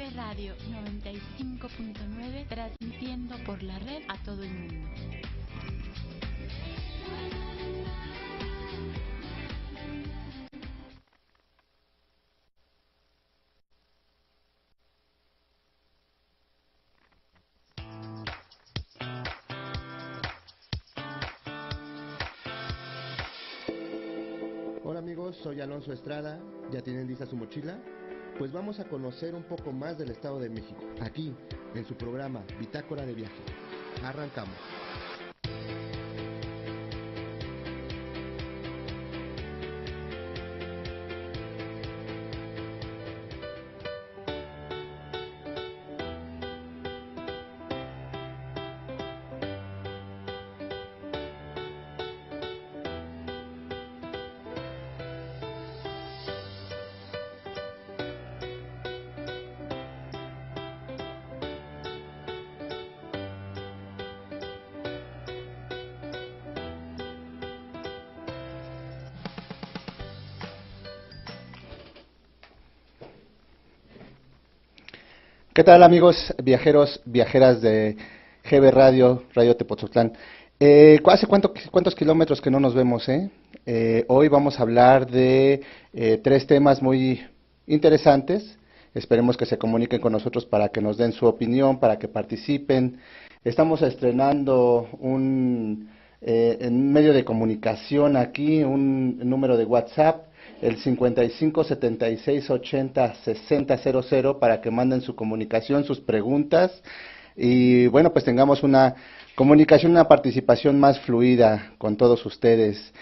GB Radio 95.9, transmitiendo por la red a todo el mundo. Hola amigos, soy Alonso Estrada. ¿Ya tienen lista su mochila? Pues vamos a conocer un poco más del Estado de México, aquí, en su programa Bitácora de Viaje. Arrancamos. ¿Qué tal amigos viajeros, viajeras de GB Radio, Radio Tepoztlán? ¿Hace cuántos kilómetros que no nos vemos? Hoy vamos a hablar de tres temas muy interesantes. Esperemos que se comuniquen con nosotros para que nos den su opinión, para que participen. Estamos estrenando un medio de comunicación aquí, un número de WhatsApp, el 55 76 80 60 00, para que manden su comunicación, sus preguntas, y bueno, pues tengamos una comunicación, una participación más fluida con todos ustedes.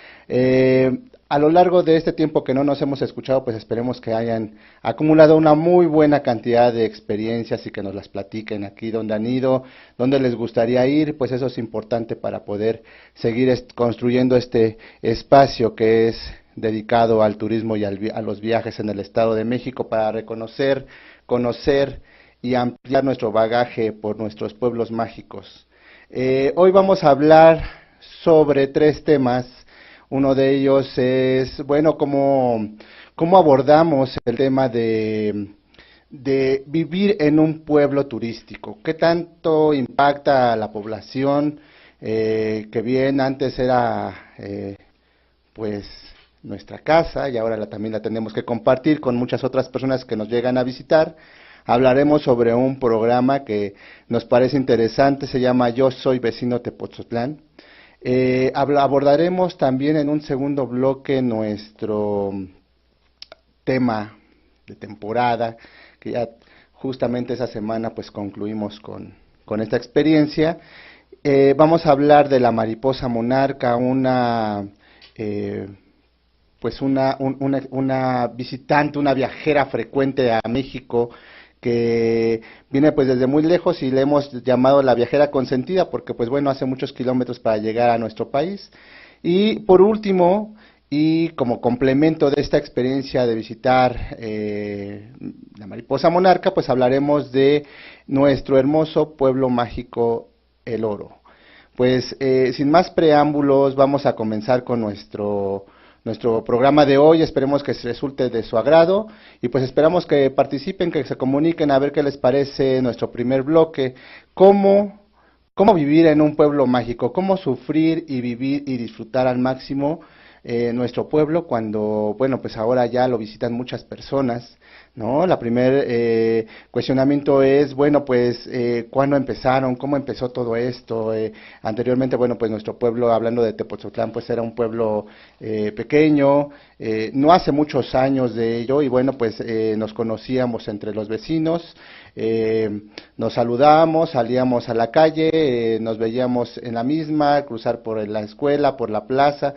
A lo largo de este tiempo que no nos hemos escuchado, pues esperemos que hayan acumulado una muy buena cantidad de experiencias y que nos las platiquen aquí, dónde han ido, dónde les gustaría ir. Pues eso es importante para poder seguir construyendo este espacio que es dedicado al turismo y a los viajes en el Estado de México, para reconocer, conocer y ampliar nuestro bagaje por nuestros pueblos mágicos. Hoy vamos a hablar sobre tres temas. Uno de ellos es, bueno, cómo abordamos el tema de vivir en un pueblo turístico. ¿Qué tanto impacta a la población? Que bien antes era, pues, nuestra casa, y ahora también la tenemos que compartir con muchas otras personas que nos llegan a visitar. Hablaremos sobre un programa que nos parece interesante, se llama Yo Soy Vecino Tepoztlán. Abordaremos también en un segundo bloque nuestro tema de temporada, que ya justamente esa semana pues concluimos con esta experiencia. Vamos a hablar de la mariposa monarca, una visitante, una viajera frecuente a México, que viene pues desde muy lejos y le hemos llamado la viajera consentida porque pues bueno, hace muchos kilómetros para llegar a nuestro país. Y por último, y como complemento de esta experiencia de visitar la mariposa monarca, pues hablaremos de nuestro hermoso pueblo mágico, El Oro. Pues sin más preámbulos, vamos a comenzar con nuestro programa de hoy. Esperemos que resulte de su agrado y pues esperamos que participen, que se comuniquen a ver qué les parece nuestro primer bloque. ¿Cómo vivir en un pueblo mágico? ¿Cómo sufrir y vivir y disfrutar al máximo nuestro pueblo cuando, bueno, pues ahora ya lo visitan muchas personas, ¿no? La primer cuestionamiento es, bueno, pues, ¿cuándo empezaron? ¿Cómo empezó todo esto? Anteriormente, bueno, pues nuestro pueblo, hablando de Tepoztlán, pues era un pueblo pequeño, no hace muchos años de ello, y bueno, pues nos conocíamos entre los vecinos, nos saludábamos, salíamos a la calle, nos veíamos en la misma, cruzar por la escuela, por la plaza.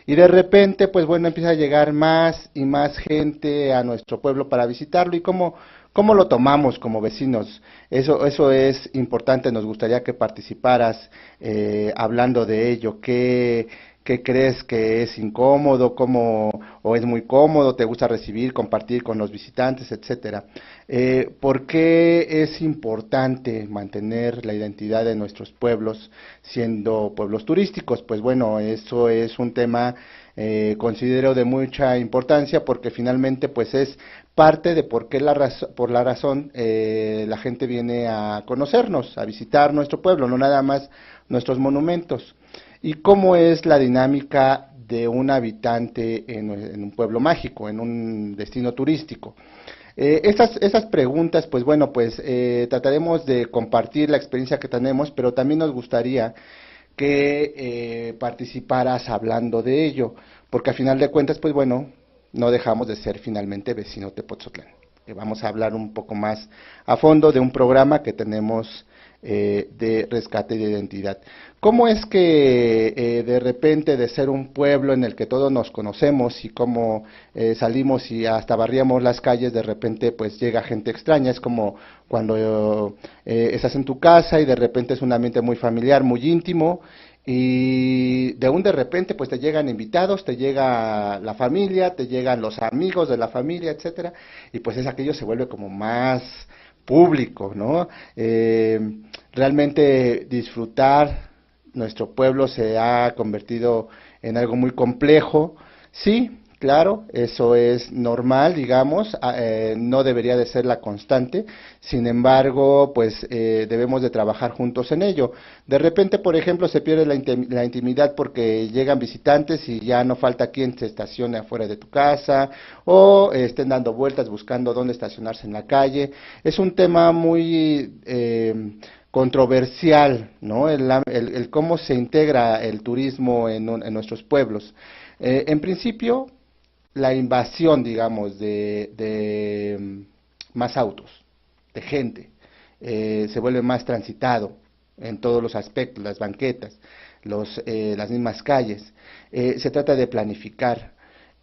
Y de repente, pues bueno, empieza a llegar más y más gente a nuestro pueblo para visitarlo. ¿Y cómo lo tomamos como vecinos? Eso es importante, nos gustaría que participaras hablando de ello. ¿Qué ¿Qué crees que es incómodo, o es muy cómodo, te gusta recibir, compartir con los visitantes, etcétera? ¿Por qué es importante mantener la identidad de nuestros pueblos siendo pueblos turísticos? Pues bueno, eso es un tema considero de mucha importancia porque finalmente pues es parte de por qué por la razón la gente viene a conocernos, a visitar nuestro pueblo, no nada más nuestros monumentos. ¿Y cómo es la dinámica de un habitante en un pueblo mágico, en un destino turístico? Estas preguntas, pues bueno, pues trataremos de compartir la experiencia que tenemos, pero también nos gustaría que participaras hablando de ello, porque a final de cuentas, pues bueno, no dejamos de ser finalmente vecino Tepotzotlán. Vamos a hablar un poco más a fondo de un programa que tenemos de rescate de identidad. ¿Cómo es que de repente de ser un pueblo en el que todos nos conocemos y cómo salimos y hasta barríamos las calles, de repente pues llega gente extraña? Es como cuando estás en tu casa y de repente es un ambiente muy familiar, muy íntimo, y de repente pues te llegan invitados, te llega la familia, te llegan los amigos de la familia, etcétera, y pues es aquello se vuelve como más público, ¿no? Realmente disfrutar nuestro pueblo se ha convertido en algo muy complejo. Sí, claro, eso es normal, digamos, no debería de ser la constante. Sin embargo, pues debemos de trabajar juntos en ello. De repente, por ejemplo, se pierde la intimidad porque llegan visitantes y ya no falta quien se estacione afuera de tu casa o estén dando vueltas buscando dónde estacionarse en la calle. Es un tema muy controversial, ¿no? El cómo se integra el turismo en nuestros pueblos. En principio, la invasión, digamos, de más autos, de gente, se vuelve más transitado en todos los aspectos, las banquetas, las mismas calles. Se trata de planificar.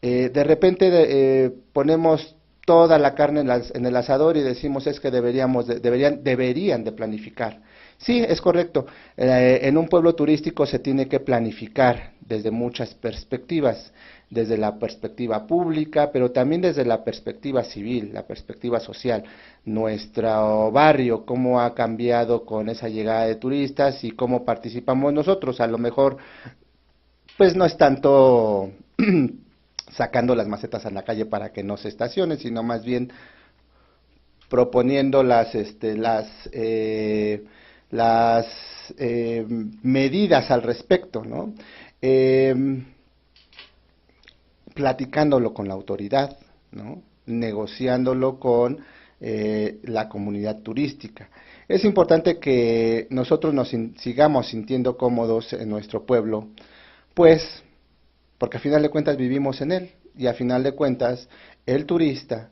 De repente ponemos toda la carne en el asador y decimos es que deberían de planificar. Sí, es correcto. En un pueblo turístico se tiene que planificar desde muchas perspectivas, desde la perspectiva pública, pero también desde la perspectiva civil, la perspectiva social. Nuestro barrio, cómo ha cambiado con esa llegada de turistas y cómo participamos nosotros. A lo mejor, pues no es tanto sacando las macetas a la calle para que no se estacionen, sino más bien proponiendo las medidas al respecto, ¿no? Platicándolo con la autoridad, ¿no? Negociándolo con la comunidad turística. Es importante que nosotros sigamos sintiendo cómodos en nuestro pueblo, pues, porque a final de cuentas vivimos en él, y a final de cuentas el turista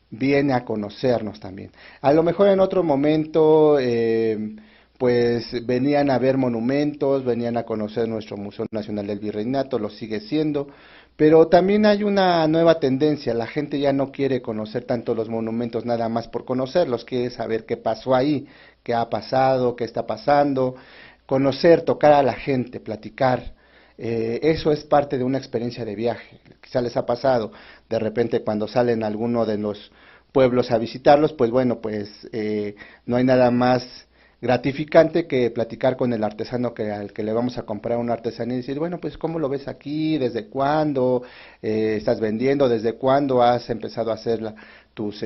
viene a conocernos también. A lo mejor en otro momento, pues venían a ver monumentos, venían a conocer nuestro Museo Nacional del Virreinato, lo sigue siendo, pero también hay una nueva tendencia, la gente ya no quiere conocer tanto los monumentos nada más por conocerlos, quiere saber qué pasó ahí, qué ha pasado, qué está pasando, conocer, tocar a la gente, platicar. Eso es parte de una experiencia de viaje. Quizá les ha pasado, de repente cuando salen a alguno de los pueblos a visitarlos, pues bueno, pues no hay nada más gratificante que platicar con el artesano al que le vamos a comprar una artesanía y decir, bueno, pues ¿cómo lo ves aquí? ¿Desde cuándo estás vendiendo? ¿Desde cuándo has empezado a hacer tus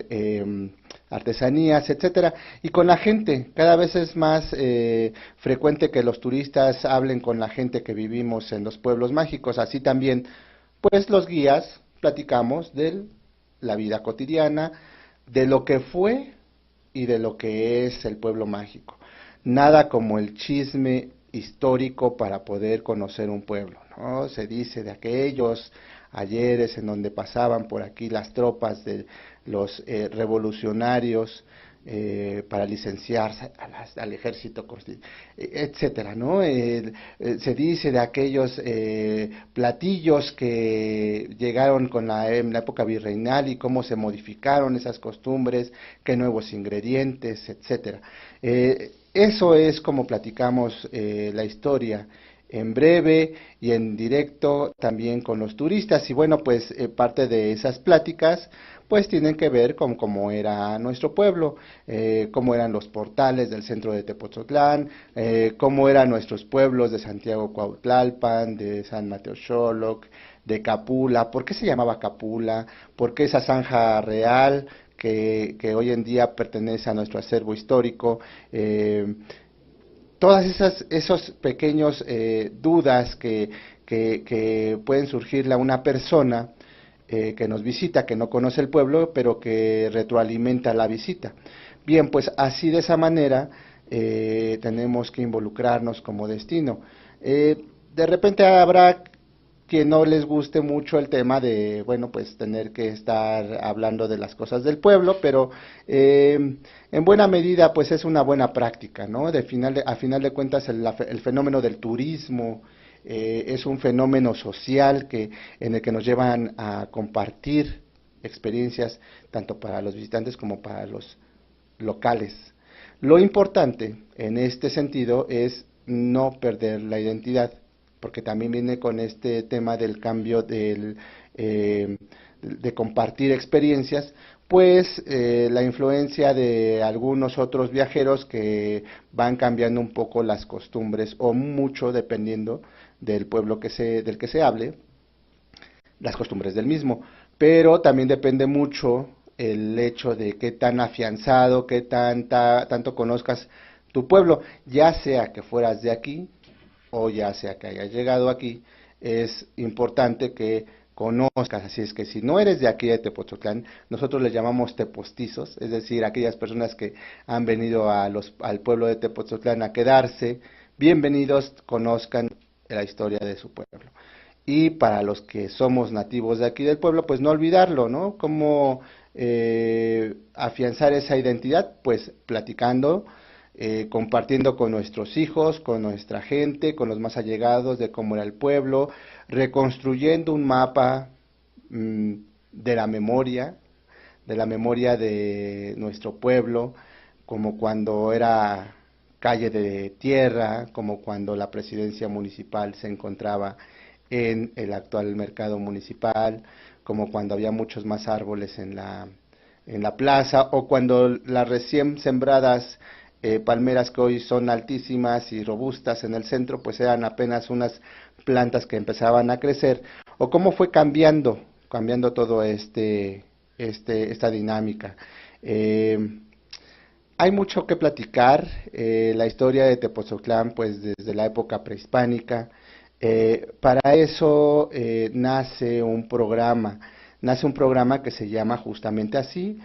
artesanías, etcétera? Y con la gente, cada vez es más frecuente que los turistas hablen con la gente que vivimos en los pueblos mágicos, así también, pues los guías platicamos de la vida cotidiana, de lo que fue y de lo que es el pueblo mágico. Nada como el chisme histórico para poder conocer un pueblo, ¿no? Se dice de aquellos ayeres en donde pasaban por aquí las tropas de los revolucionarios para licenciarse al ejército, etcétera, ¿no? Se dice de aquellos platillos que llegaron en la época virreinal y cómo se modificaron esas costumbres, qué nuevos ingredientes, etcétera. Eso es como platicamos la historia en breve y en directo también con los turistas. Y bueno, pues parte de esas pláticas pues tienen que ver con cómo era nuestro pueblo, cómo eran los portales del centro de Tepoztlán, cómo eran nuestros pueblos de Santiago Cuautlalpan, de San Mateo Xoloc, de Capula, por qué se llamaba Capula, por qué esa zanja real que hoy en día pertenece a nuestro acervo histórico. Todas esos pequeños dudas que pueden surgirle a una persona que nos visita, que no conoce el pueblo, pero que retroalimenta la visita. Bien, pues así de esa manera tenemos que involucrarnos como destino. De repente habrá que no les guste mucho el tema de, bueno, pues tener que estar hablando de las cosas del pueblo, pero en buena medida, pues es una buena práctica, ¿no? A final de cuentas, el fenómeno del turismo es un fenómeno social en el que nos llevan a compartir experiencias tanto para los visitantes como para los locales. Lo importante en este sentido es no perder la identidad, porque también viene con este tema del cambio de compartir experiencias, pues la influencia de algunos otros viajeros que van cambiando un poco las costumbres o mucho dependiendo del pueblo del que se hable, las costumbres del mismo, pero también depende mucho el hecho de qué tan afianzado, tanto conozcas tu pueblo, ya sea que fueras de aquí o ya sea que hayas llegado aquí, es importante que conozcas, así es que si no eres de aquí de Tepoztlán, nosotros les llamamos tepostizos, es decir, aquellas personas que han venido al pueblo de Tepoztlán a quedarse, bienvenidos, conozcan la historia de su pueblo. Y para los que somos nativos de aquí del pueblo, pues no olvidarlo, ¿no? Cómo afianzar esa identidad, pues platicando, compartiendo con nuestros hijos, con nuestra gente, con los más allegados de cómo era el pueblo, reconstruyendo un mapa de la memoria de nuestro pueblo, como cuando era calle de tierra, como cuando la presidencia municipal se encontraba en el actual mercado municipal, como cuando había muchos más árboles en la plaza, o cuando las recién sembradas palmeras que hoy son altísimas y robustas en el centro, pues eran apenas unas plantas que empezaban a crecer, o cómo fue cambiando todo esta dinámica. Hay mucho que platicar, la historia de Tepoztlán, pues desde la época prehispánica. Para eso nace un programa que se llama justamente así,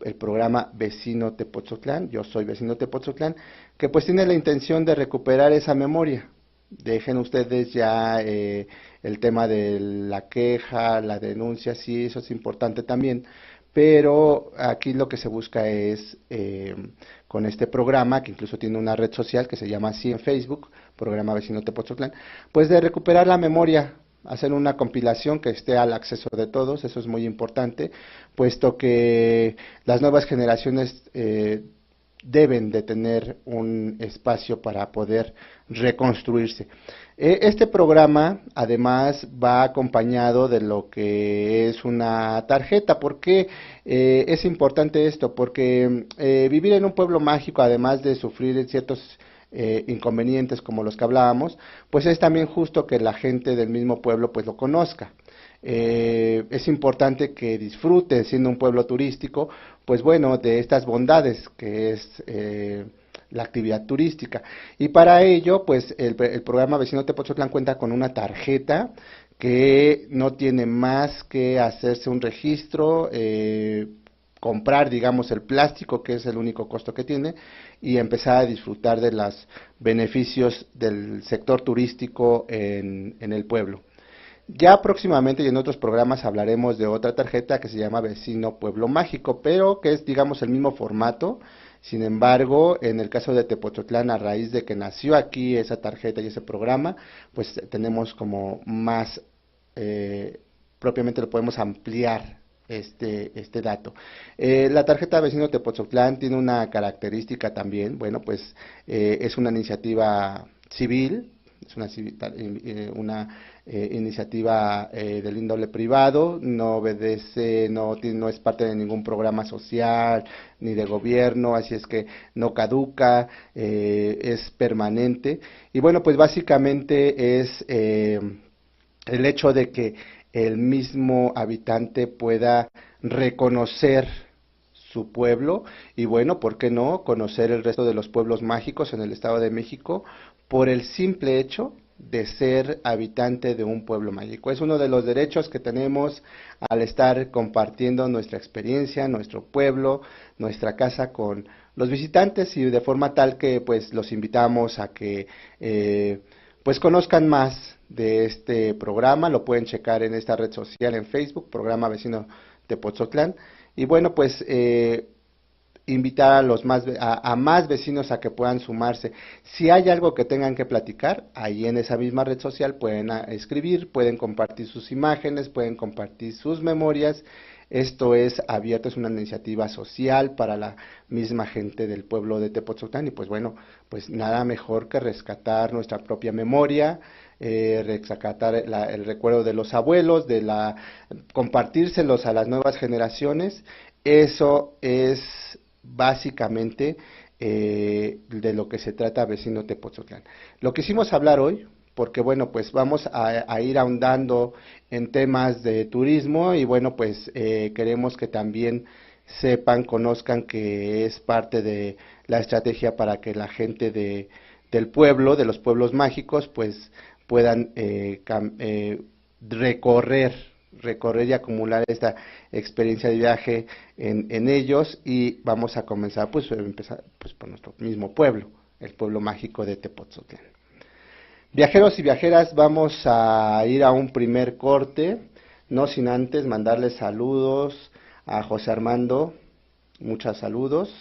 el programa Vecino Tepoztlán, yo soy Vecino Tepoztlán, que pues tiene la intención de recuperar esa memoria. Dejen ustedes ya el tema de la queja, la denuncia, sí, eso es importante también, pero aquí lo que se busca es, con este programa, que incluso tiene una red social que se llama así en Facebook, Programa Vecino Tepoztlán, pues de recuperar la memoria, hacer una compilación que esté al acceso de todos, eso es muy importante, puesto que las nuevas generaciones deben de tener un espacio para poder reconstruirse. Este programa además va acompañado de lo que es una tarjeta. ¿Por qué es importante esto? Porque vivir en un pueblo mágico, además de sufrir ciertos inconvenientes como los que hablábamos, pues es también justo que la gente del mismo pueblo pues lo conozca. Es importante que disfrute, siendo un pueblo turístico, pues bueno, de estas bondades que es la actividad turística. Y para ello, pues el programa Vecino Tepoztlán cuenta con una tarjeta que no tiene más que hacerse un registro, comprar, digamos, el plástico, que es el único costo que tiene, y empezar a disfrutar de los beneficios del sector turístico en el pueblo. Ya próximamente y en otros programas hablaremos de otra tarjeta que se llama Vecino Pueblo Mágico, pero que es, digamos, el mismo formato. Sin embargo, en el caso de Tepoztlán, a raíz de que nació aquí esa tarjeta y ese programa, pues tenemos como más, propiamente lo podemos ampliar este dato. La tarjeta Vecino Tepoztlán tiene una característica también, bueno, pues es una iniciativa civil, Es una iniciativa del índole privado, no obedece, no es parte de ningún programa social ni de gobierno, así es que no caduca, es permanente. Y bueno, pues básicamente es el hecho de que el mismo habitante pueda reconocer su pueblo y bueno, ¿por qué no conocer el resto de los pueblos mágicos en el Estado de México por el simple hecho de ser habitante de un pueblo mágico? Es uno de los derechos que tenemos al estar compartiendo nuestra experiencia, nuestro pueblo, nuestra casa con los visitantes y de forma tal que pues los invitamos a que pues conozcan más de este programa. Lo pueden checar en esta red social en Facebook, Programa Vecino Tepotzotlán. Y bueno, pues invitar a más vecinos a que puedan sumarse. Si hay algo que tengan que platicar, ahí en esa misma red social pueden escribir, pueden compartir sus imágenes, pueden compartir sus memorias. Esto es abierto, es una iniciativa social para la misma gente del pueblo de Tepotzotlán y pues bueno, pues nada mejor que rescatar nuestra propia memoria, rescatar el recuerdo de los abuelos, compartírselos a las nuevas generaciones. Eso es básicamente de lo que se trata Vecino Tepotzotlán. Lo quisimos hablar hoy porque bueno, pues vamos a ir ahondando en temas de turismo y bueno, pues queremos que también sepan, conozcan que es parte de la estrategia para que la gente del pueblo, de los pueblos mágicos, pues puedan recorrer y acumular esta experiencia de viaje en ellos y vamos a comenzar empezar pues por nuestro mismo pueblo, el pueblo mágico de Tepotzotlán. Viajeros y viajeras, vamos a ir a un primer corte, no sin antes mandarles saludos a José Armando, muchos saludos,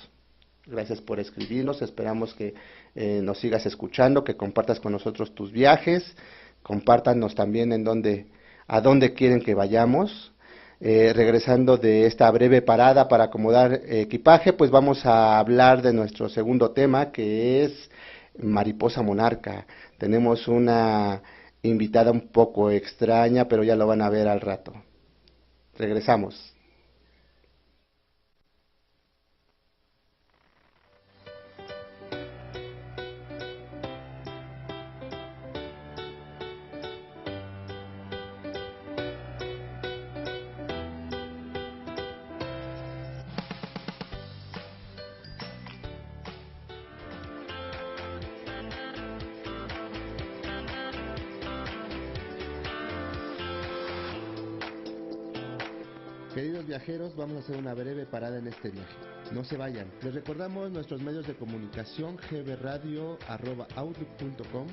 gracias por escribirnos, esperamos que nos sigas escuchando, que compartas con nosotros tus viajes, compártanos también a dónde quieren que vayamos. Regresando de esta breve parada para acomodar equipaje, pues vamos a hablar de nuestro segundo tema, que es Mariposa Monarca. Tenemos una invitada un poco extraña, pero ya lo van a ver al rato. Regresamos. Queridos viajeros, vamos a hacer una breve parada en este viaje. No se vayan. Les recordamos nuestros medios de comunicación: gbradio@outlook.com,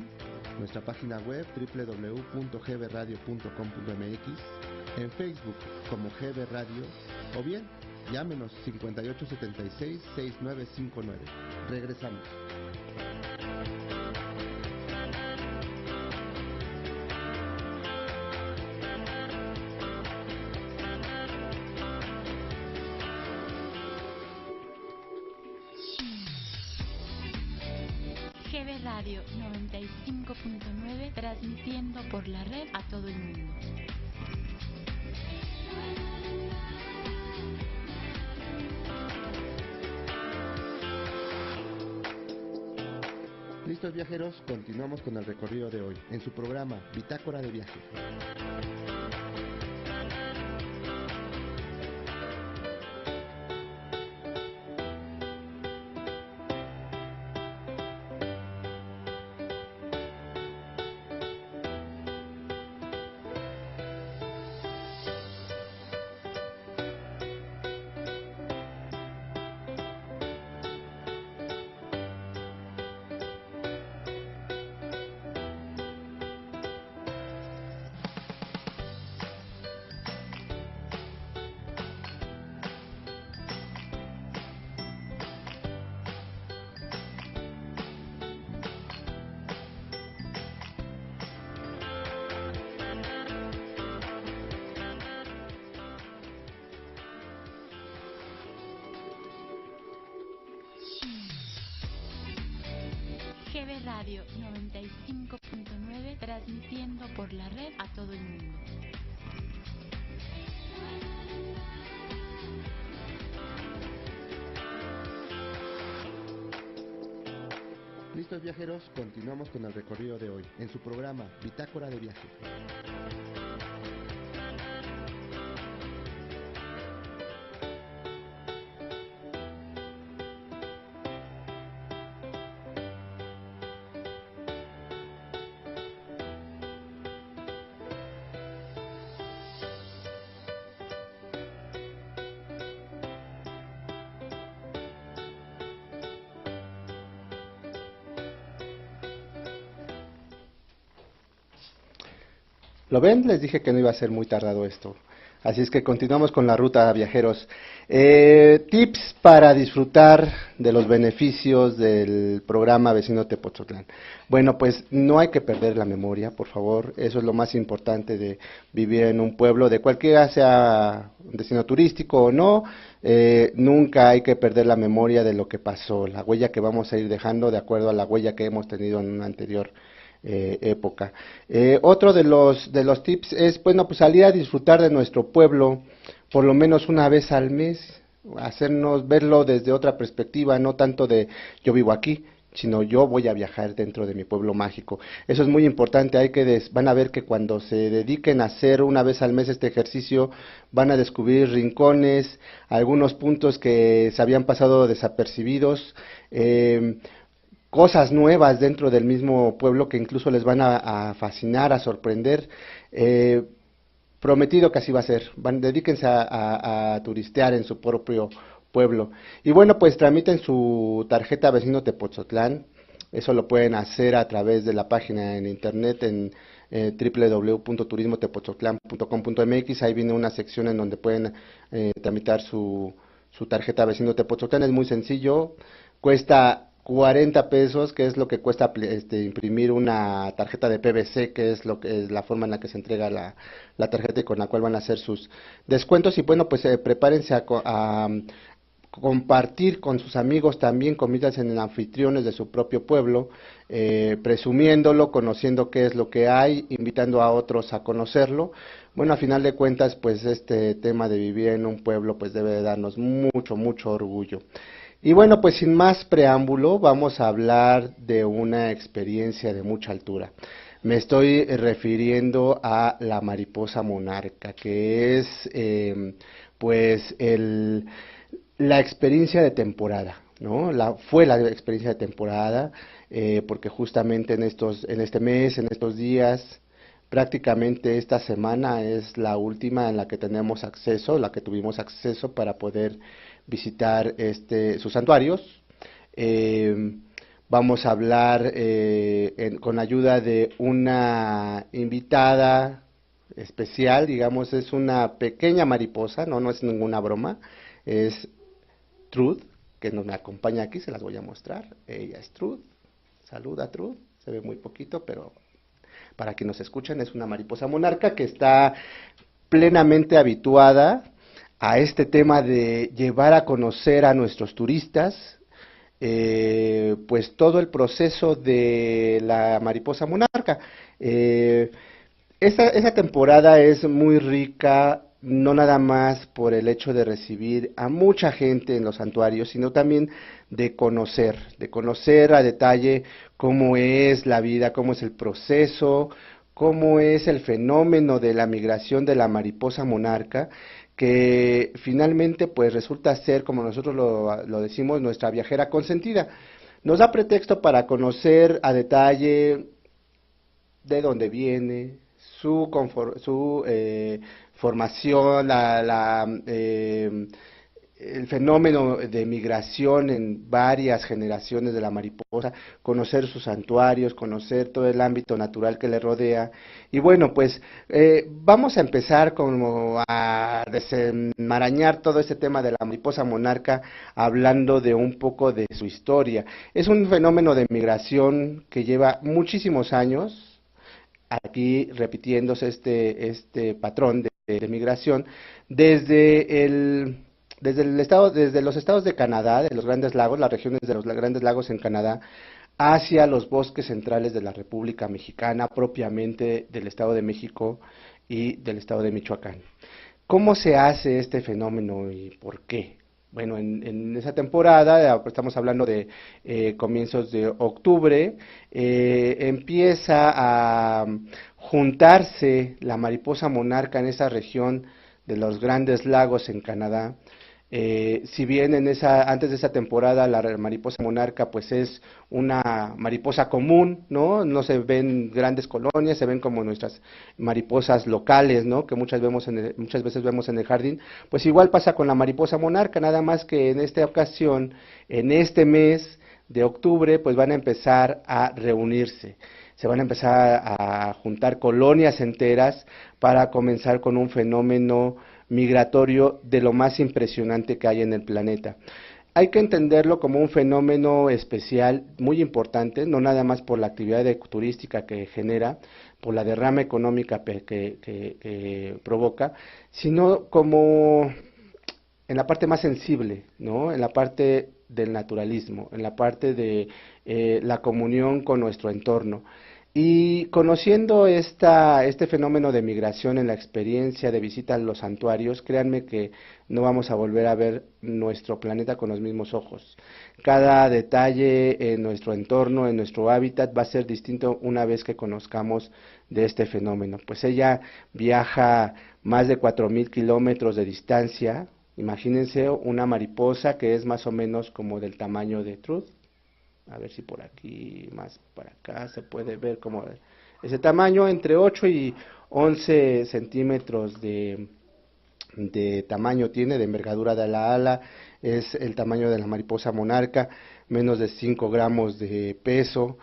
nuestra página web www.gbradio.com.mx, en Facebook como GB Radio o bien llámenos 5876-6959. Regresamos. GB Radio 95.9, transmitiendo por la red a todo el mundo. Listos viajeros, continuamos con el recorrido de hoy, en su programa Bitácora de Viaje. GB Radio 95.9, transmitiendo por la red a todo el mundo. Listos viajeros, continuamos con el recorrido de hoy, en su programa Bitácora de Viaje. ¿Lo ven? Les dije que no iba a ser muy tardado esto. Así es que continuamos con la ruta, viajeros. Tips para disfrutar de los beneficios del programa Vecino Tepotzotlán. Bueno, pues no hay que perder la memoria, por favor. Eso es lo más importante de vivir en un pueblo, de cualquiera sea un destino turístico o no. Nunca hay que perder la memoria de lo que pasó, la huella que vamos a ir dejando de acuerdo a la huella que hemos tenido en una anterior época. Otro de los tips es, bueno, pues salir a disfrutar de nuestro pueblo por lo menos una vez al mes, verlo desde otra perspectiva, no tanto de yo vivo aquí, sino yo voy a viajar dentro de mi pueblo mágico. Eso es muy importante, van a ver que cuando se dediquen a hacer una vez al mes este ejercicio, van a descubrir rincones, algunos puntos que se habían pasado desapercibidos, cosas nuevas dentro del mismo pueblo que incluso les van a fascinar, a sorprender. Prometido que así va a ser. Dedíquense a turistear en su propio pueblo. Y bueno, pues tramiten su tarjeta Vecino Tepotzotlán. Eso lo pueden hacer a través de la página en internet en www.turismotepoztlán.com.mx. Ahí viene una sección en donde pueden tramitar su tarjeta Vecino Tepotzotlán. Es muy sencillo. Cuesta 40 pesos, que es lo que cuesta imprimir una tarjeta de PVC, que es la forma en la que se entrega la tarjeta y con la cual van a hacer sus descuentos. Y bueno, pues prepárense a compartir con sus amigos también, comidas en anfitriones de su propio pueblo, presumiéndolo, conociendo qué es lo que hay, invitando a otros a conocerlo. Bueno, a final de cuentas, pues este tema de vivir en un pueblo pues debe de darnos mucho, mucho orgullo. Y bueno, pues sin más preámbulo, vamos a hablar de una experiencia de mucha altura. Me estoy refiriendo a la mariposa monarca, que es pues la experiencia de temporada, ¿no? Fue la experiencia de temporada, porque justamente en este mes, en estos días, prácticamente esta semana es la última en la que tuvimos acceso para poder visitar sus santuarios. Vamos a hablar con ayuda de una invitada especial, digamos, es una pequeña mariposa, no es ninguna broma, es Truth, que nos acompaña aquí, se las voy a mostrar. Ella es Truth. Saluda, Truth. Se ve muy poquito, pero para que nos escuchen, es una mariposa monarca que está plenamente habituada a este tema de llevar a conocer a nuestros turistas, pues todo el proceso de la mariposa monarca. Esa temporada es muy rica, no nada más por el hecho de recibir a mucha gente en los santuarios, sino también de conocer a detalle cómo es la vida, cómo es el proceso, cómo es el fenómeno de la migración de la mariposa monarca, que finalmente pues resulta ser, como nosotros lo decimos, nuestra viajera consentida. Nos da pretexto para conocer a detalle de dónde viene, su formación, el fenómeno de migración en varias generaciones de la mariposa, conocer sus santuarios, conocer todo el ámbito natural que le rodea. Y bueno, pues vamos a empezar como a desenmarañar todo este tema de la mariposa monarca, hablando de un poco de su historia. Es un fenómeno de migración que lleva muchísimos años, aquí repitiéndose este patrón de migración, desde los estados de Canadá, de los Grandes Lagos, las regiones de los Grandes Lagos en Canadá, hacia los bosques centrales de la República Mexicana, propiamente del Estado de México y del Estado de Michoacán. ¿Cómo se hace este fenómeno y por qué? Bueno, en esa temporada, estamos hablando de comienzos de octubre, empieza a juntarse la mariposa monarca en esa región de los Grandes Lagos en Canadá. Si bien antes de esa temporada la mariposa monarca pues es una mariposa común, ¿no? No se ven grandes colonias, se ven como nuestras mariposas locales, ¿no? Que muchas veces vemos en el jardín. Pues igual pasa con la mariposa monarca, nada más que en esta ocasión, en este mes de octubre, pues van a empezar a reunirse. Se van a empezar a juntar colonias enteras para comenzar con un fenómeno migratorio de lo más impresionante que hay en el planeta. Hay que entenderlo como un fenómeno especial, muy importante, no nada más por la actividad turística que genera, por la derrama económica que provoca, sino como en la parte más sensible, ¿no? En la parte del naturalismo, en la parte de la comunión con nuestro entorno. Y conociendo este fenómeno de migración en la experiencia de visita a los santuarios, créanme que no vamos a volver a ver nuestro planeta con los mismos ojos. Cada detalle en nuestro entorno, en nuestro hábitat, va a ser distinto una vez que conozcamos de este fenómeno. Pues ella viaja más de 4,000 kilómetros de distancia. Imagínense una mariposa que es más o menos como del tamaño de Truth. A ver si por aquí, más para acá, se puede ver como ese tamaño, entre 8 y 11 centímetros de tamaño tiene, de envergadura de la ala, es el tamaño de la mariposa monarca, menos de 5 gramos de peso,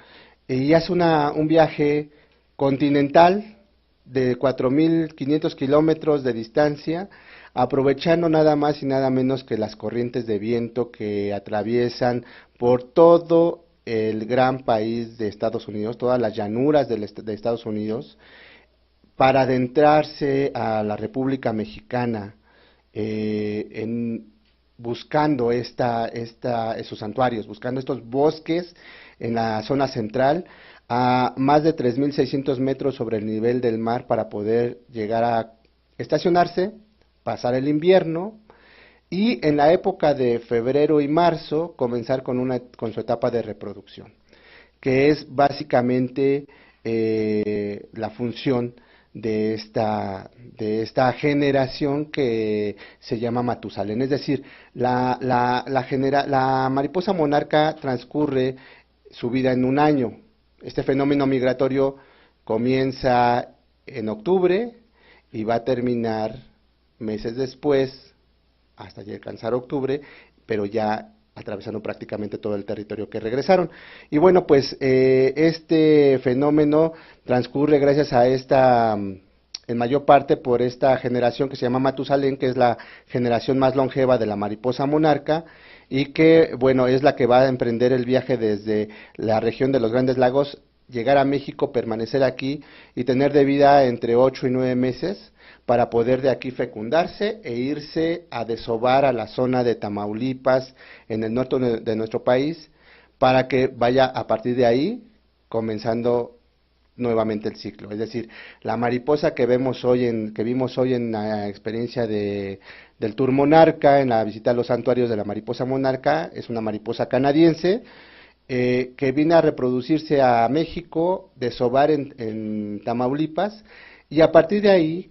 y hace un viaje continental de 4,500 kilómetros de distancia, aprovechando nada más y nada menos que las corrientes de viento que atraviesan por todo el gran país de Estados Unidos, todas las llanuras de Estados Unidos, para adentrarse a la República Mexicana, buscando esos santuarios, buscando estos bosques en la zona central, a más de 3,600 metros sobre el nivel del mar, para poder llegar a estacionarse, pasar el invierno, y en la época de febrero y marzo comenzar con su etapa de reproducción, que es básicamente la función de esta generación que se llama Matusalén. Es decir, la mariposa monarca transcurre su vida en un año. Este fenómeno migratorio comienza en octubre y va a terminar meses después, hasta alcanzar octubre, pero ya atravesando prácticamente todo el territorio que regresaron. Y bueno, pues este fenómeno transcurre gracias a en mayor parte por esta generación que se llama Matusalén, que es la generación más longeva de la mariposa monarca, y que, bueno, es la que va a emprender el viaje desde la región de los Grandes Lagos, llegar a México, permanecer aquí y tener de vida entre 8 y 9 meses, para poder de aquí fecundarse e irse a desovar a la zona de Tamaulipas, en el norte de nuestro país, para que vaya a partir de ahí comenzando nuevamente el ciclo. Es decir, la mariposa que vimos hoy en la experiencia del Tour Monarca, en la visita a los santuarios de la mariposa monarca, es una mariposa canadiense, que vino a reproducirse a México, desovar en Tamaulipas, y a partir de ahí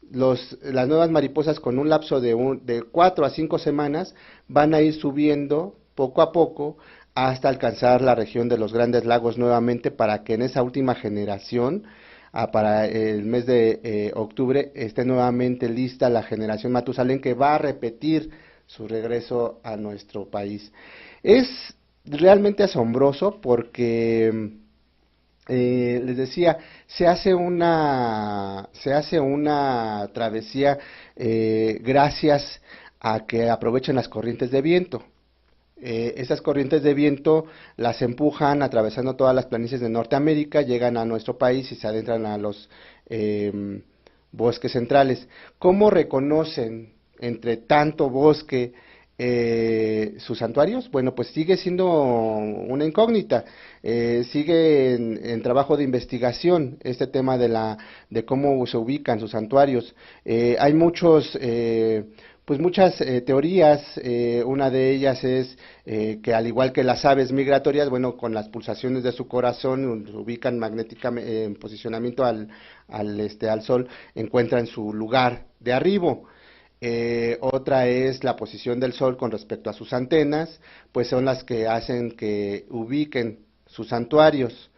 las nuevas mariposas, con un lapso de 4 a 5 semanas, van a ir subiendo poco a poco hasta alcanzar la región de los Grandes Lagos nuevamente, para que en esa última generación, para el mes de octubre, esté nuevamente lista la generación Matusalén, que va a repetir su regreso a nuestro país. Es realmente asombroso porque les decía, se hace una travesía gracias a que aprovechan las corrientes de viento. Esas corrientes de viento las empujan atravesando todas las planicies de Norteamérica, llegan a nuestro país y se adentran a los bosques centrales. ¿Cómo reconocen entre tanto bosque sus santuarios, bueno, pues sigue siendo una incógnita, sigue en trabajo de investigación este tema de cómo se ubican sus santuarios. Hay pues muchas teorías, una de ellas es que al igual que las aves migratorias, bueno, con las pulsaciones de su corazón se ubican magnéticamente en posicionamiento al sol, encuentran su lugar de arribo. Otra es la posición del Sol con respecto a sus antenas, pues son las que hacen que ubiquen sus santuarios.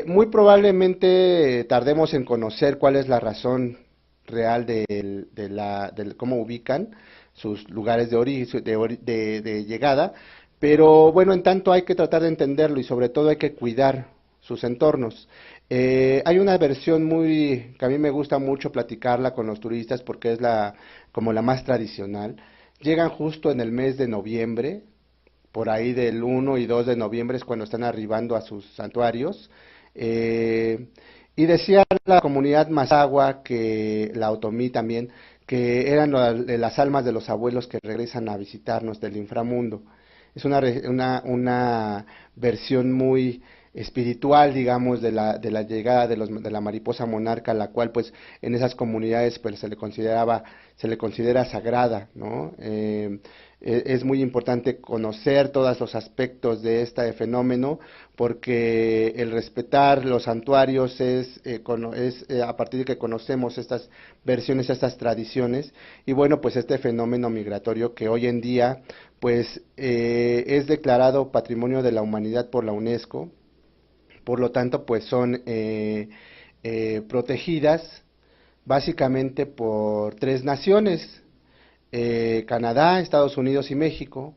Muy probablemente tardemos en conocer cuál es la razón real de cómo ubican sus lugares de origen, de llegada, pero bueno, en tanto hay que tratar de entenderlo y sobre todo hay que cuidar sus entornos. Hay una versión que a mí me gusta mucho platicarla con los turistas porque es como la más tradicional. Llegan justo en el mes de noviembre, por ahí del 1 y 2 de noviembre es cuando están arribando a sus santuarios. Eh, y decía la comunidad Mazahua, que la otomí también, que eran las almas de los abuelos que regresan a visitarnos del inframundo. Es una versión muy espiritual, digamos, de la llegada de la mariposa monarca, la cual pues en esas comunidades pues se le considera sagrada, ¿no? Es muy importante conocer todos los aspectos de este fenómeno, porque el respetar los santuarios es a partir de que conocemos estas versiones, estas tradiciones, y bueno, pues este fenómeno migratorio que hoy en día pues es declarado Patrimonio de la Humanidad por la UNESCO. Por lo tanto, pues son protegidas básicamente por tres naciones, Canadá, Estados Unidos y México,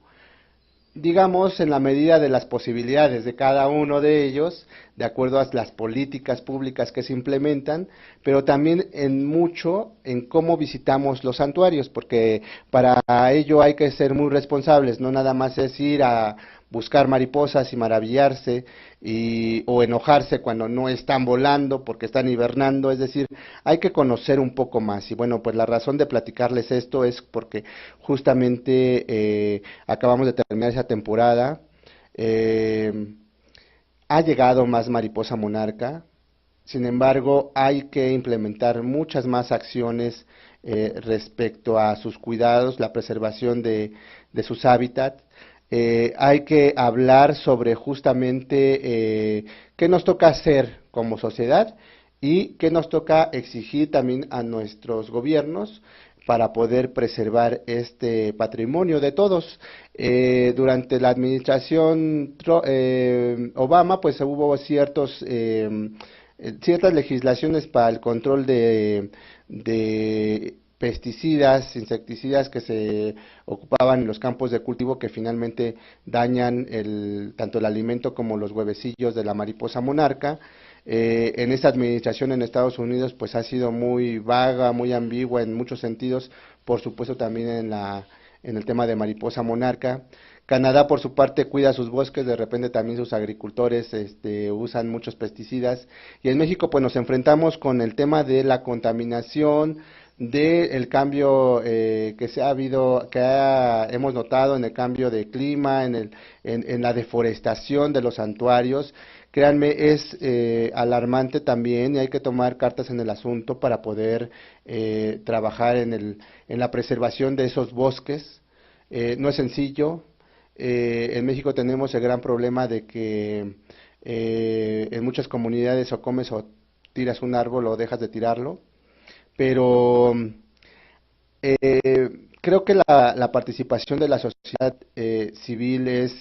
digamos, en la medida de las posibilidades de cada uno de ellos, de acuerdo a las políticas públicas que se implementan, pero también en mucho en cómo visitamos los santuarios, porque para ello hay que ser muy responsables, no nada más es ir a buscar mariposas y maravillarse o enojarse cuando no están volando porque están hibernando, es decir, hay que conocer un poco más. Y bueno, pues la razón de platicarles esto es porque justamente acabamos de terminar esa temporada, eh, ha llegado más mariposa monarca, sin embargo, hay que implementar muchas más acciones respecto a sus cuidados, la preservación de sus hábitats. Hay que hablar sobre justamente qué nos toca hacer como sociedad y qué nos toca exigir también a nuestros gobiernos para poder preservar este patrimonio de todos. Durante la administración Obama, pues hubo ciertas legislaciones para el control de pesticidas, insecticidas que se ocupaban en los campos de cultivo que finalmente dañan tanto el alimento como los huevecillos de la mariposa monarca. En esta administración en Estados Unidos pues ha sido muy vaga, muy ambigua en muchos sentidos, por supuesto también en el tema de mariposa monarca. Canadá, por su parte, cuida sus bosques, de repente también sus agricultores usan muchos pesticidas. Y en México, pues nos enfrentamos con el tema de la contaminación, del cambio hemos notado en el cambio de clima, en la deforestación de los santuarios. Créanme, es alarmante también y hay que tomar cartas en el asunto para poder trabajar en la preservación de esos bosques. No es sencillo. En México tenemos el gran problema de que en muchas comunidades o comes o tiras un árbol o dejas de tirarlo, pero creo que la participación de la sociedad civil es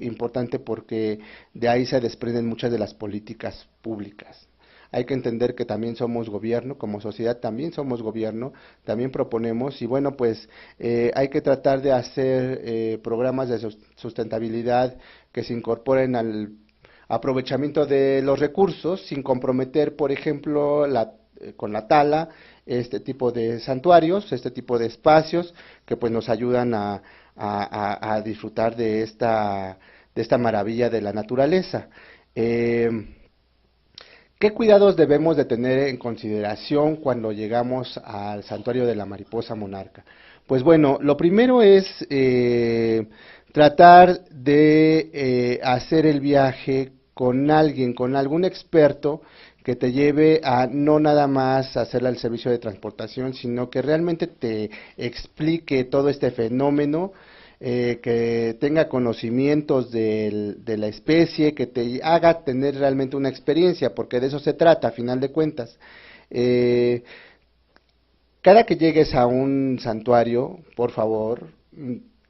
importante porque de ahí se desprenden muchas de las políticas públicas. Hay que entender que también somos gobierno, como sociedad también somos gobierno, también proponemos y bueno, pues hay que tratar de hacer programas de sustentabilidad que se incorporen al aprovechamiento de los recursos sin comprometer, por ejemplo, con la tala, este tipo de santuarios, este tipo de espacios que pues nos ayudan a disfrutar de esta maravilla de la naturaleza. ¿Qué cuidados debemos de tener en consideración cuando llegamos al santuario de la mariposa monarca? Pues bueno, lo primero es tratar de hacer el viaje con alguien, con algún experto que te lleve a no nada más hacer el servicio de transportación, sino que realmente te explique todo este fenómeno, que tenga conocimientos de la especie, que te haga tener realmente una experiencia, porque de eso se trata, a final de cuentas. Eh, Cada que llegues a un santuario, por favor,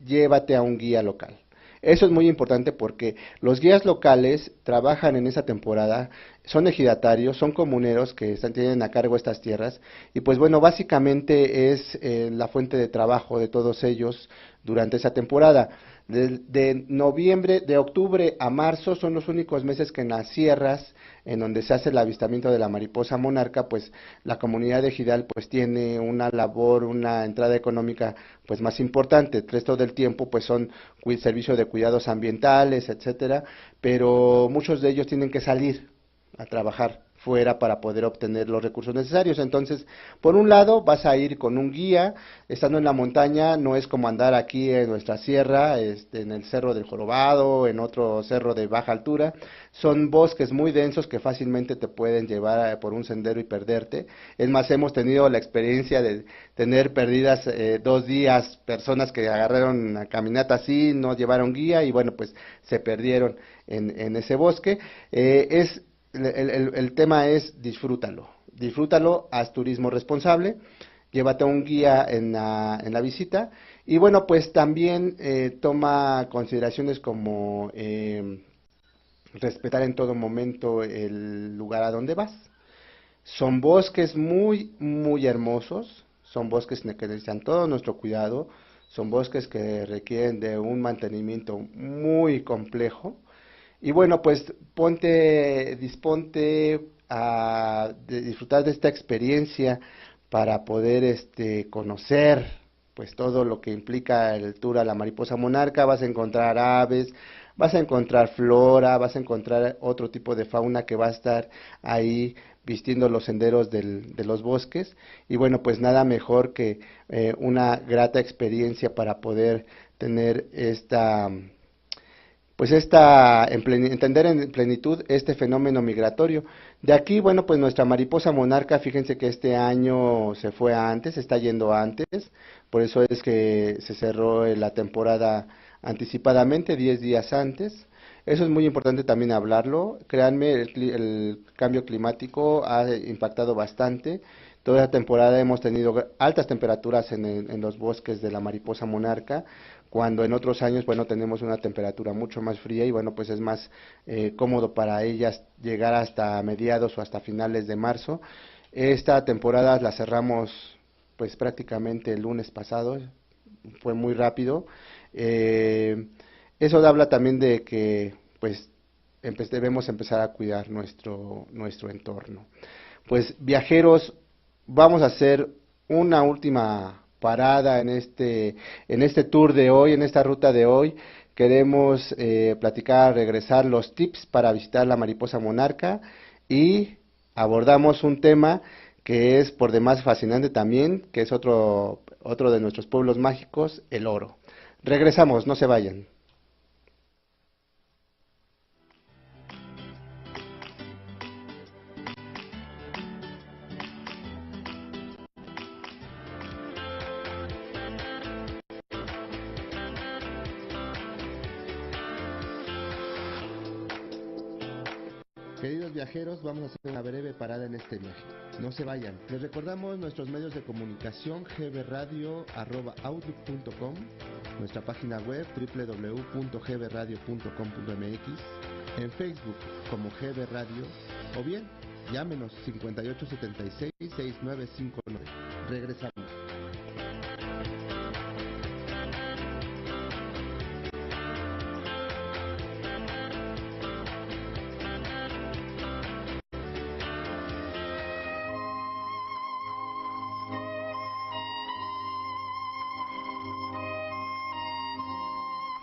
llévate a un guía local. Eso es muy importante porque los guías locales trabajan en esa temporada, son ejidatarios, son comuneros que tienen a cargo estas tierras y pues bueno, básicamente es la fuente de trabajo de todos ellos durante esa temporada. De noviembre, de octubre a marzo son los únicos meses que en las sierras, en donde se hace el avistamiento de la mariposa monarca, pues la comunidad de Gidal pues tiene una labor, una entrada económica pues más importante. El resto del tiempo pues son servicios de cuidados ambientales, etcétera, pero muchos de ellos tienen que salir a trabajar fuera para poder obtener los recursos necesarios. Entonces, por un lado, vas a ir con un guía, estando en la montaña, no es como andar aquí en nuestra sierra, en el Cerro del Jorobado, en otro cerro de baja altura. Son bosques muy densos que fácilmente te pueden llevar por un sendero y perderte. Es más, hemos tenido la experiencia de tener perdidas 2 días personas que agarraron una caminata así, no llevaron guía y bueno, pues se perdieron en ese bosque. El tema es disfrútalo, disfrútalo, haz turismo responsable, llévate a un guía en la visita y bueno, pues también toma consideraciones como respetar en todo momento el lugar a donde vas. Son bosques muy, muy hermosos, son bosques que necesitan todo nuestro cuidado, son bosques que requieren de un mantenimiento muy complejo. Y bueno, pues disponte a disfrutar de esta experiencia para poder conocer pues todo lo que implica el tour a la mariposa monarca. Vas a encontrar aves, vas a encontrar flora, vas a encontrar otro tipo de fauna que va a estar ahí vistiendo los senderos de los bosques. Y bueno, pues nada mejor que una grata experiencia para poder tener entender en plenitud este fenómeno migratorio. De aquí, bueno, pues nuestra mariposa monarca, fíjense que este año se fue antes, está yendo antes, por eso es que se cerró la temporada anticipadamente, 10 días antes. Eso es muy importante también hablarlo. Créanme, el cambio climático ha impactado bastante. Toda la temporada hemos tenido altas temperaturas en los bosques de la mariposa monarca, cuando en otros años, bueno, tenemos una temperatura mucho más fría y bueno, pues es más cómodo para ellas llegar hasta mediados o hasta finales de marzo. Esta temporada la cerramos pues prácticamente el lunes pasado, fue muy rápido. Eh, Eso habla también de que pues debemos empezar a cuidar nuestro entorno. Pues viajeros, vamos a hacer una última parada en este tour de hoy, en esta ruta de hoy. Queremos platicar, regresar los tips para visitar la mariposa monarca y abordamos un tema que es por demás fascinante también, que es otro de nuestros pueblos mágicos, el oro. Regresamos, no se vayan. Queridos viajeros, vamos a hacer una breve parada en este viaje. No se vayan. Les recordamos nuestros medios de comunicación: gbradio@outlook.com, nuestra página web www.gbradio.com.mx, en Facebook como GB Radio o bien llámenos 5876-6959. Regresamos.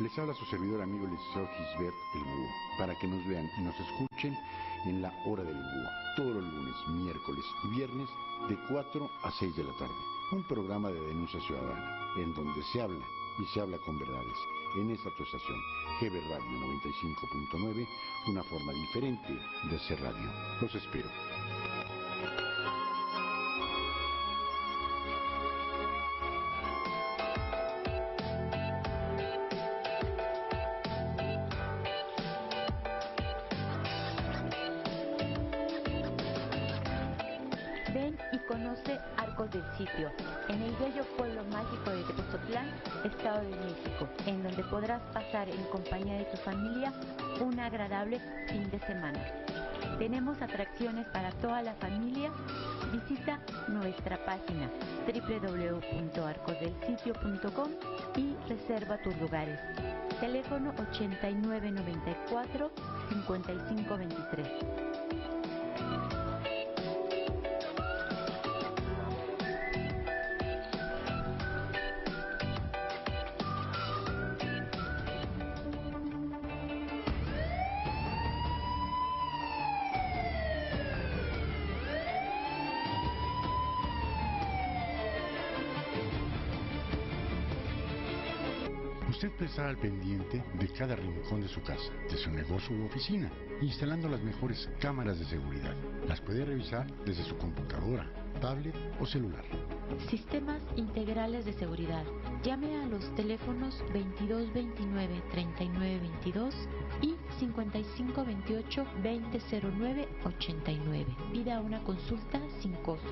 Les habla su servidor amigo licenciado Gisbert el Búho, para que nos vean y nos escuchen en la Hora del Búho, todos los lunes, miércoles y viernes de 4 a 6 de la tarde. un programa de denuncia ciudadana, en donde se habla y se habla con verdades. En esta tu estación, GB Radio 95.9, una forma diferente de hacer radio. Los espero. Ven y conoce Arcos del Sitio, en el bello pueblo mágico de Tepozotlán, Estado de México, en donde podrás pasar en compañía de tu familia un agradable fin de semana. Tenemos atracciones para toda la familia. Visita nuestra página www.arcosdelsitio.com y reserva tus lugares. Teléfono 8994 5523. Usted puede estar al pendiente de cada rincón de su casa, de su negocio u oficina, instalando las mejores cámaras de seguridad. Las puede revisar desde su computadora, tablet o celular. Sistemas integrales de seguridad. Llame a los teléfonos 2229 3922 y 5528 2009 89. Pida una consulta sin costo.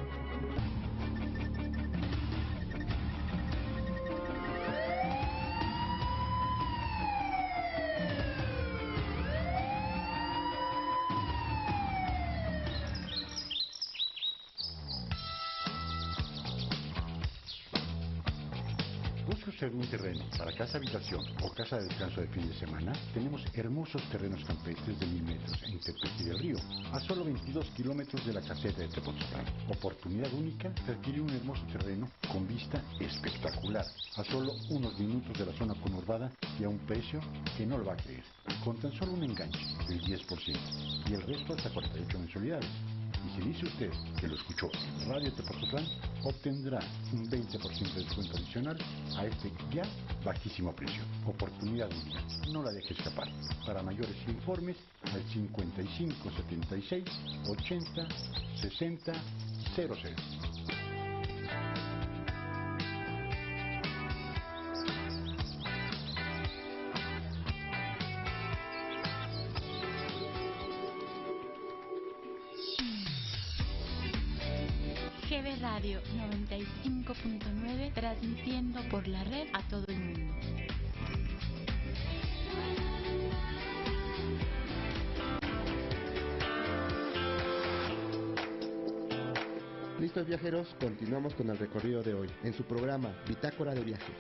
¿Busca usted un terreno para casa habitación o casa de descanso de fin de semana? Tenemos hermosos terrenos campestres de 1000 metros en Tepeji del Río, a solo 22 kilómetros de la caseta de Tepozotlán. Oportunidad única de adquirir un hermoso terreno con vista espectacular, a solo unos minutos de la zona conurbada y a un precio que no lo va a creer, con tan solo un enganche del 10% y el resto hasta 48 mensualidades. Y si dice usted que lo escuchó en Radio Tepozotlán, obtendrá un 20% de descuento adicional a este ya bajísimo precio. Oportunidad única, no la deje escapar. Para mayores informes, al 55 76 80 60 00. GB Radio 95.9, transmitiendo por la red a todo el mundo. Listos viajeros, continuamos con el recorrido de hoy, en su programa Bitácora de Viaje.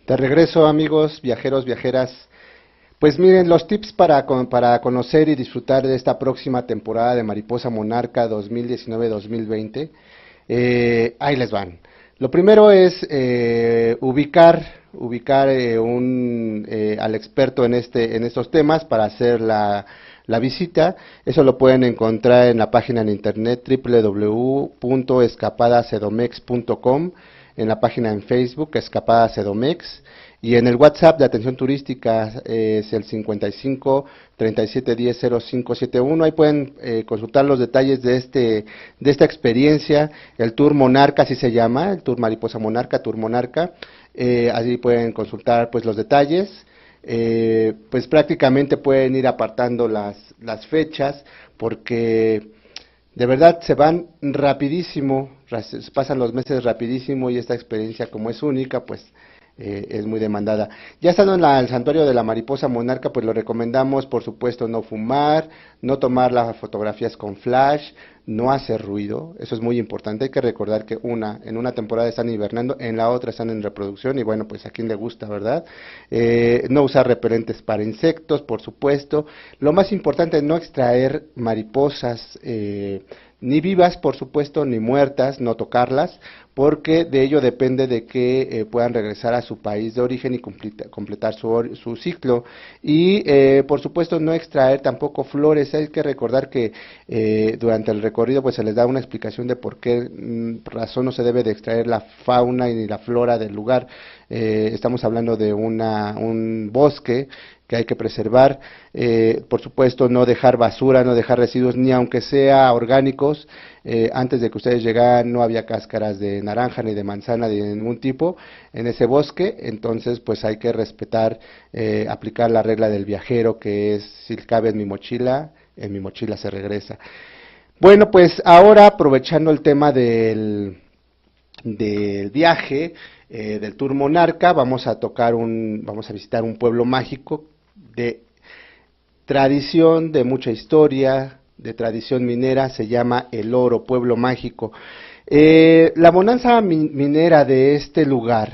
De regreso, amigos, viajeros, viajeras. Pues miren, los tips para conocer y disfrutar de esta próxima temporada de Mariposa Monarca 2019-2020, ahí les van. Lo primero es ubicar al experto en estos temas para hacer la visita. Eso lo pueden encontrar en la página en internet www.escapadasedomex.com, en la página en Facebook, Escapada Sedomex, y en el WhatsApp de atención turística es el 55 37 10 0571. Ahí pueden consultar los detalles de esta experiencia, el Tour Monarca, así se llama, el Tour Mariposa Monarca, Tour Monarca. Allí pueden consultar pues los detalles. Pues prácticamente pueden ir apartando las fechas, porque de verdad se van rapidísimo, pasan los meses rapidísimo, y esta experiencia, como es única, pues es muy demandada. Ya estando en el santuario de la Mariposa Monarca, pues lo recomendamos, por supuesto, no fumar, no tomar las fotografías con flash, no hacer ruido, eso es muy importante. Hay que recordar que en una temporada están hibernando, en la otra están en reproducción, y bueno, pues a quien le gusta, ¿verdad? No usar repelentes para insectos, por supuesto. Lo más importante, no extraer mariposas, ni vivas, por supuesto, ni muertas, no tocarlas, porque de ello depende de que puedan regresar a su país de origen y completar su ciclo. Y, por supuesto, no extraer tampoco flores. Hay que recordar que durante el recorrido pues se les da una explicación de por qué razón no se debe de extraer la fauna ni la flora del lugar. Estamos hablando de un bosque que hay que preservar, por supuesto no dejar basura, no dejar residuos, ni aunque sea orgánicos. Antes de que ustedes llegaran no había cáscaras de naranja ni de manzana de ningún tipo en ese bosque, entonces pues hay que respetar, aplicar la regla del viajero, que es: si cabe en mi mochila se regresa. Bueno, pues ahora, aprovechando el tema del viaje, del Tour Monarca, vamos a visitar un pueblo mágico de tradición, de mucha historia, de tradición minera. Se llama El Oro, pueblo mágico. La bonanza minera de este lugar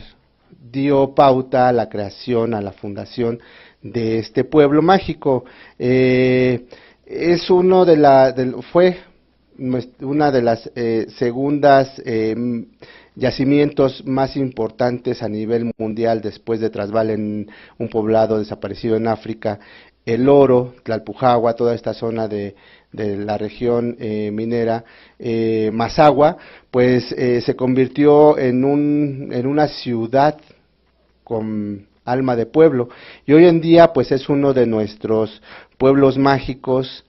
dio pauta a la creación, a la fundación de este pueblo mágico. Fue una de las segundas yacimientos más importantes a nivel mundial, después de Trasval, en un poblado desaparecido en África. El Oro, Tlalpujahua, toda esta zona de la región minera, Mazahua, pues se convirtió en una ciudad con alma de pueblo, y hoy en día pues es uno de nuestros pueblos mágicos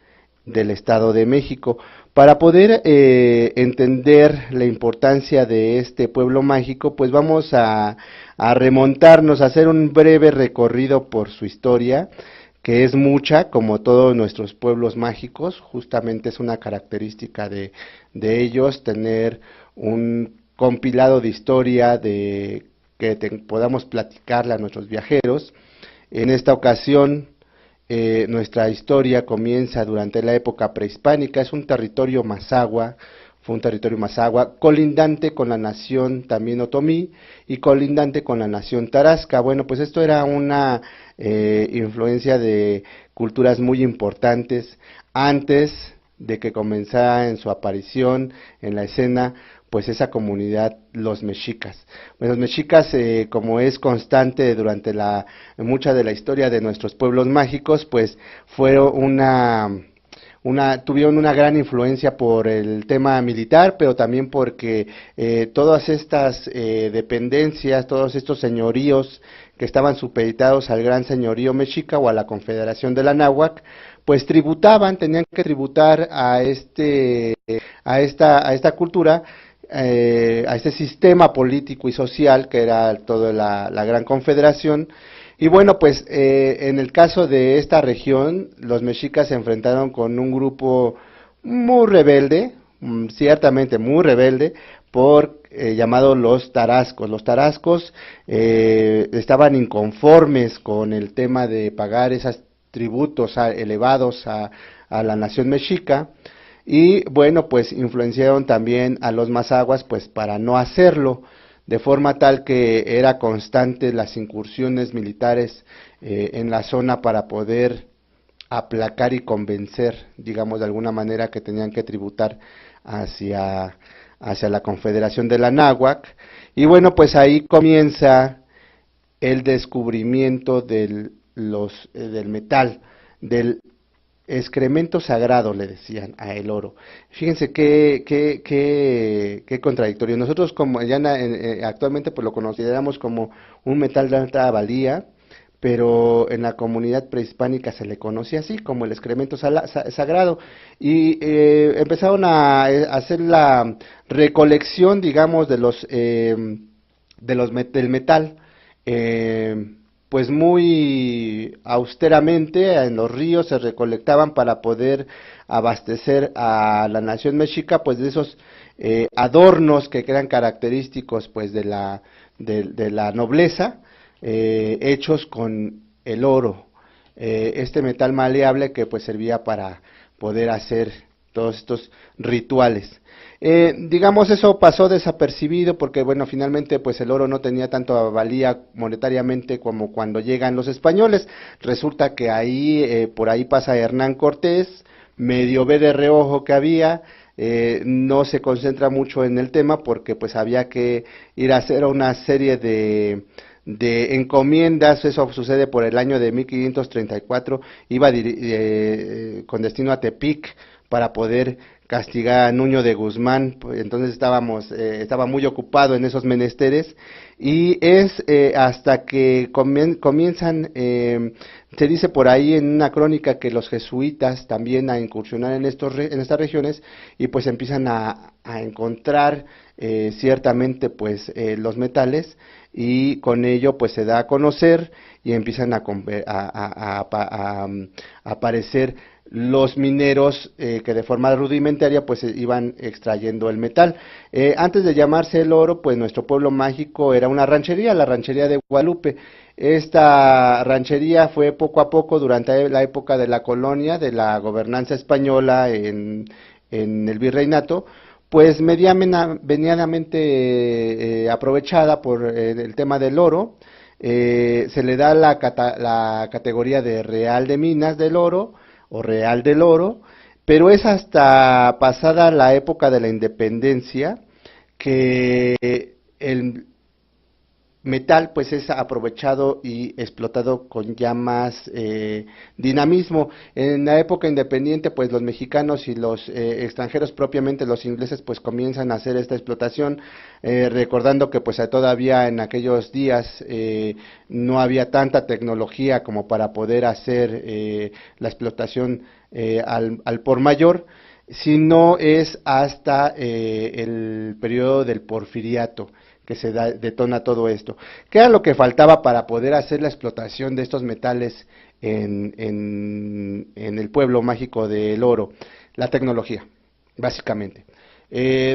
del Estado de México. Para poder entender la importancia de este pueblo mágico, pues vamos a remontarnos, a hacer un breve recorrido por su historia, que es mucha, como todos nuestros pueblos mágicos. Justamente es una característica de ellos tener un compilado de historia que podamos platicarle a nuestros viajeros. En esta ocasión, nuestra historia comienza durante la época prehispánica. Es un territorio Mazahua, fue un territorio Mazahua, colindante con la nación también Otomí y colindante con la nación Tarasca. Bueno, pues esto era una influencia de culturas muy importantes antes de que comenzara en su aparición en la escena pues esa comunidad, los mexicas. Bueno, los mexicas, como es constante durante mucha de la historia de nuestros pueblos mágicos, pues fueron tuvieron una gran influencia por el tema militar, pero también porque todas estas dependencias, todos estos señoríos que estaban supeditados al gran señorío mexica o a la Confederación de la Náhuac, pues tenían que tributar a esta cultura, a este sistema político y social que era toda la gran confederación. Y bueno, pues en el caso de esta región, los mexicas se enfrentaron con un grupo muy rebelde, ciertamente muy rebelde, llamado los tarascos. Los tarascos estaban inconformes con el tema de pagar esos tributos elevados a la nación mexica, y bueno, pues influenciaron también a los mazahuas pues para no hacerlo, de forma tal que era constante las incursiones militares en la zona para poder aplacar y convencer, digamos de alguna manera, que tenían que tributar hacia la Confederación de la Náhuac. Y bueno, pues ahí comienza el descubrimiento del metal, del excremento sagrado, le decían a el oro. Fíjense qué contradictorio. Nosotros actualmente pues lo consideramos como un metal de alta valía, pero en la comunidad prehispánica se le conocía así, como el excremento sagrado, y empezaron a hacer la recolección, digamos, del metal, pues muy austeramente. En los ríos se recolectaban para poder abastecer a la nación mexica, pues de esos adornos que eran característicos pues de la nobleza, hechos con el oro, este metal maleable que pues servía para poder hacer todos estos rituales. Digamos, eso pasó desapercibido porque, bueno, finalmente pues el oro no tenía tanto valía monetariamente como cuando llegan los españoles. Resulta que ahí, por ahí pasa Hernán Cortés, medio ve de reojo que había, no se concentra mucho en el tema porque pues había que ir a hacer una serie de encomiendas. Eso sucede por el año de 1534, iba con destino a Tepic para poder castigar a Nuño de Guzmán. Entonces estaba muy ocupado en esos menesteres, y es hasta que comienzan, se dice por ahí en una crónica que los jesuitas también a incursionar en estas regiones, y pues empiezan a encontrar ciertamente pues los metales, y con ello pues se da a conocer y empiezan a aparecer los mineros que de forma rudimentaria pues iban extrayendo el metal. Antes de llamarse el oro, pues nuestro pueblo mágico era una ranchería, la ranchería de Guadalupe. Esta ranchería fue poco a poco durante la época de la colonia, de la gobernanza española en el virreinato, pues medianamente aprovechada por el tema del oro. Se le da la categoría de Real de Minas del Oro o Real del Oro, pero es hasta pasada la época de la independencia que el metal pues es aprovechado y explotado con ya más dinamismo. En la época independiente pues los mexicanos y los extranjeros, propiamente los ingleses, pues comienzan a hacer esta explotación, recordando que pues todavía en aquellos días no había tanta tecnología como para poder hacer la explotación al por mayor, sino es hasta el periodo del Porfiriato que se detona todo esto. ¿Qué era lo que faltaba para poder hacer la explotación de estos metales en el pueblo mágico del oro? La tecnología, básicamente.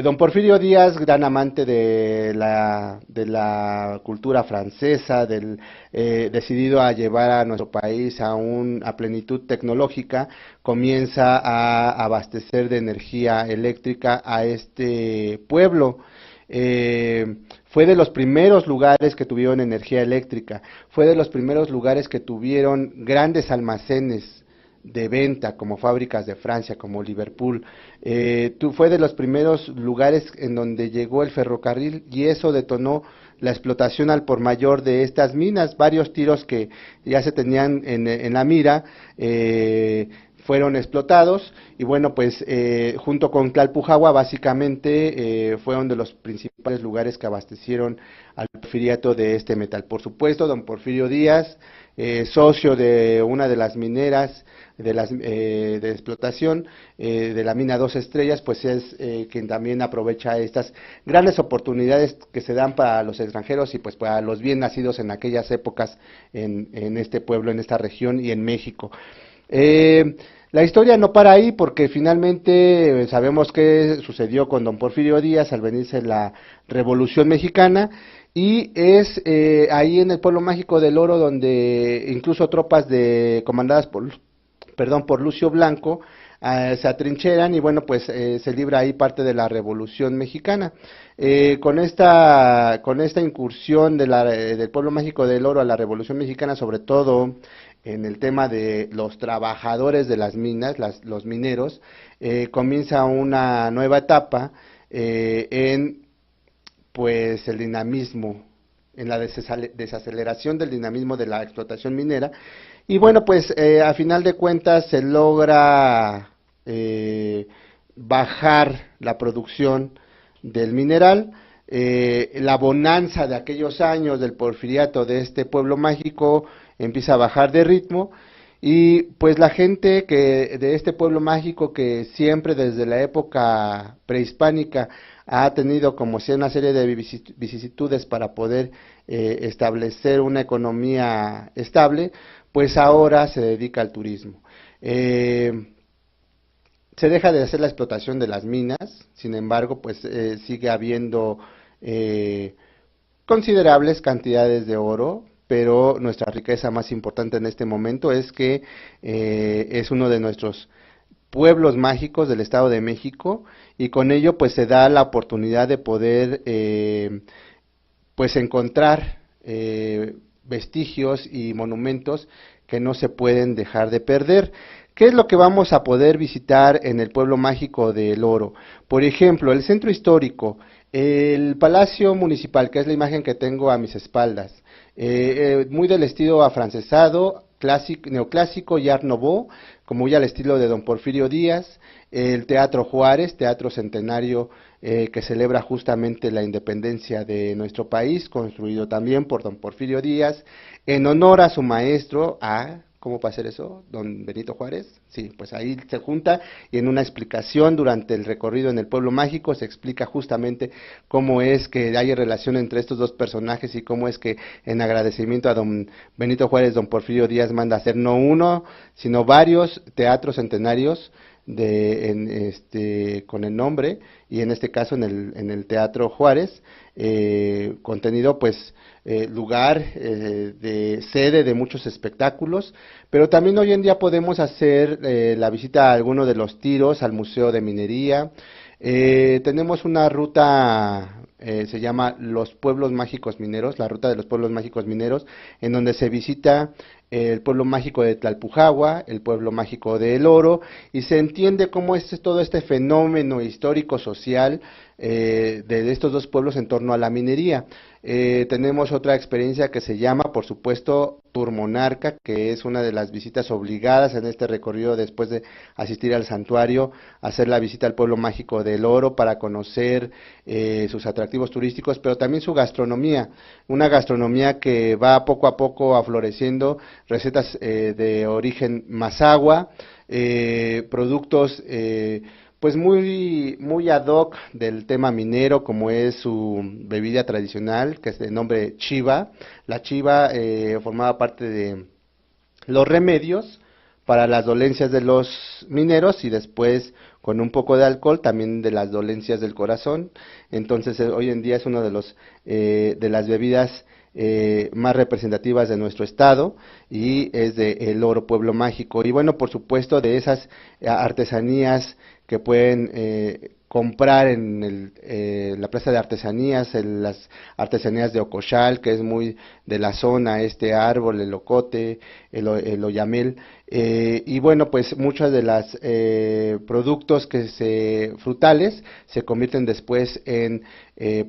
Don Porfirio Díaz, gran amante de la cultura francesa, decidido a llevar a nuestro país a plenitud tecnológica, comienza a abastecer de energía eléctrica a este pueblo. Fue de los primeros lugares que tuvieron energía eléctrica, fue de los primeros lugares que tuvieron grandes almacenes de venta, como fábricas de Francia, como Liverpool. Fue de los primeros lugares en donde llegó el ferrocarril, y eso detonó la explotación al por mayor de estas minas. Varios tiros que ya se tenían en la mira fueron explotados, y bueno, pues junto con Tlalpujahua básicamente fueron de los principales lugares que abastecieron al porfiriato de este metal. Por supuesto, don Porfirio Díaz, socio de una de las mineras de explotación de la mina Dos Estrellas, pues es quien también aprovecha estas grandes oportunidades que se dan para los extranjeros y pues para los bien nacidos en aquellas épocas en este pueblo, en esta región y en México. La historia no para ahí, porque finalmente sabemos qué sucedió con don Porfirio Díaz al venirse la Revolución Mexicana, y es ahí en el pueblo mágico del Oro donde incluso tropas comandadas por Lucio Blanco se atrincheran, y bueno, pues se libra ahí parte de la Revolución Mexicana. Con esta incursión del pueblo mágico del Oro a la Revolución Mexicana, sobre todo en el tema de los trabajadores de las minas, los mineros, comienza una nueva etapa en pues el dinamismo, en la desaceleración del dinamismo de la explotación minera, y bueno, pues a final de cuentas se logra bajar la producción del mineral. La bonanza de aquellos años del porfiriato de este pueblo mágico empieza a bajar de ritmo, y pues la gente de este pueblo mágico, que siempre desde la época prehispánica ha tenido como si una serie de vicisitudes para poder establecer una economía estable, pues ahora se dedica al turismo. Se deja de hacer la explotación de las minas, sin embargo, pues sigue habiendo considerables cantidades de oro, pero nuestra riqueza más importante en este momento es que es uno de nuestros pueblos mágicos del Estado de México, y con ello pues se da la oportunidad de poder pues encontrar vestigios y monumentos que no se pueden dejar de perder. ¿Qué es lo que vamos a poder visitar en el pueblo mágico de El Oro? Por ejemplo, el centro histórico, el Palacio Municipal, que es la imagen que tengo a mis espaldas, muy del estilo afrancesado, clásico, neoclásico y Art Nouveau, como ya al estilo de don Porfirio Díaz, el Teatro Juárez, teatro centenario que celebra justamente la independencia de nuestro país, construido también por don Porfirio Díaz, en honor a su maestro, ¿cómo va a ser eso? Don Benito Juárez. Sí, pues ahí se junta y en una explicación durante el recorrido en el pueblo mágico se explica justamente cómo es que hay relación entre estos dos personajes y cómo es que en agradecimiento a don Benito Juárez, don Porfirio Díaz manda hacer no uno, sino varios teatros centenarios con el nombre, y en este caso en el Teatro Juárez, contenido pues lugar de sede de muchos espectáculos, pero también hoy en día podemos hacer la visita a alguno de los tiros, al Museo de Minería. Tenemos una ruta, se llama Los Pueblos Mágicos Mineros, la ruta de los Pueblos Mágicos Mineros, en donde se visita el pueblo mágico de Tlalpujahua, el pueblo mágico de El Oro, y se entiende cómo es todo este fenómeno histórico-social de estos dos pueblos en torno a la minería. Tenemos otra experiencia que se llama, por supuesto, Tour Monarca, que es una de las visitas obligadas en este recorrido después de asistir al santuario, hacer la visita al pueblo mágico del Oro para conocer sus atractivos turísticos, pero también su gastronomía, una gastronomía que va poco a poco afloreciendo, recetas de origen mazahua, productos pues muy ad hoc del tema minero, como es su bebida tradicional, que es de nombre chiva. La chiva formaba parte de los remedios para las dolencias de los mineros y después con un poco de alcohol también de las dolencias del corazón. Entonces hoy en día es uno de los de las bebidas más representativas de nuestro estado, y es de El Oro Pueblo Mágico. Y bueno, por supuesto, de esas artesanías que pueden comprar en la plaza de artesanías, en las artesanías de Ocoxal, que es muy de la zona, este árbol, el ocote, el oyamel, y bueno, pues muchos de los productos frutales se convierten después en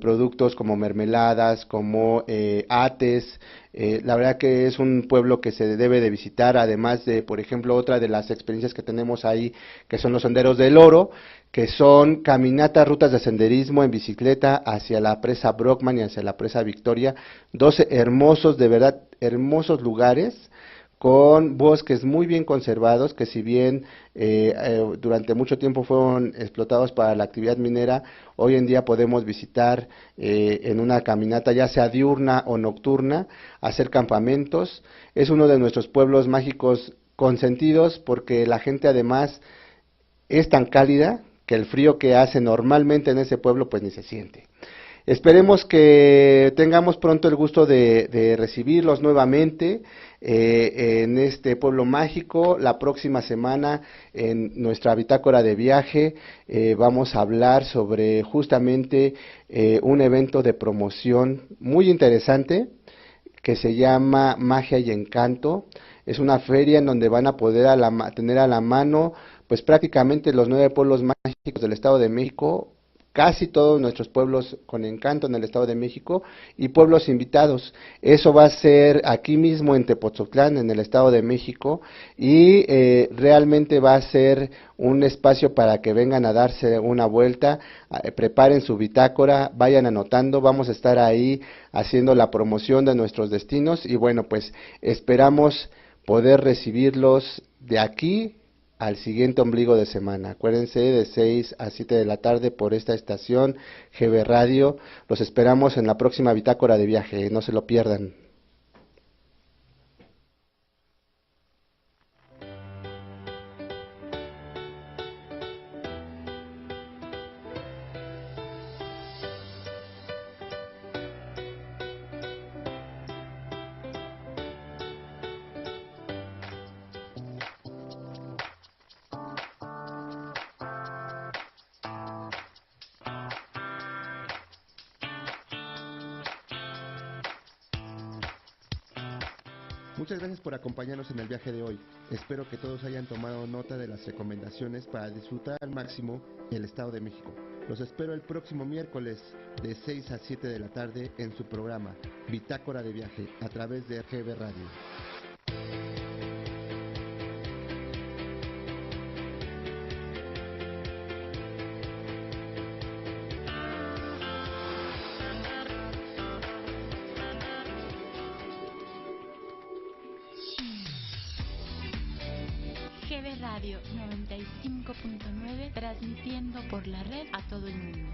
productos como mermeladas, como ates. La verdad que es un pueblo que se debe de visitar, además de, por ejemplo, otra de las experiencias que tenemos ahí, que son los senderos del Oro, que son caminatas, rutas de senderismo en bicicleta hacia la presa Brockman y hacia la presa Victoria, 12 hermosos, de verdad, hermosos lugares, con bosques muy bien conservados, que si bien durante mucho tiempo fueron explotados para la actividad minera, hoy en día podemos visitar en una caminata, ya sea diurna o nocturna, hacer campamentos. Es uno de nuestros pueblos mágicos consentidos, porque la gente además es tan cálida que el frío que hace normalmente en ese pueblo pues ni se siente. Esperemos que tengamos pronto el gusto de recibirlos nuevamente en este pueblo mágico. La próxima semana en nuestra bitácora de viaje vamos a hablar sobre justamente un evento de promoción muy interesante que se llama Magia y Encanto. Es una feria en donde van a poder tener a la mano pues prácticamente los 9 pueblos mágicos del Estado de México, casi todos nuestros pueblos con encanto en el Estado de México, y pueblos invitados. Eso va a ser aquí mismo en Tepoztlán, en el Estado de México, y realmente va a ser un espacio para que vengan a darse una vuelta, preparen su bitácora, vayan anotando. Vamos a estar ahí haciendo la promoción de nuestros destinos, y bueno, pues esperamos poder recibirlos de aquí al siguiente ombligo de semana. Acuérdense, de 6 a 7 de la tarde por esta estación GB Radio. Los esperamos en la próxima bitácora de viaje, no se lo pierdan. Muchas gracias por acompañarnos en el viaje de hoy. Espero que todos hayan tomado nota de las recomendaciones para disfrutar al máximo el Estado de México. Los espero el próximo miércoles de 6 a 7 de la tarde en su programa Bitácora de Viaje a través de RGB Radio. GB Radio 95.9, transmitiendo por la red a todo el mundo.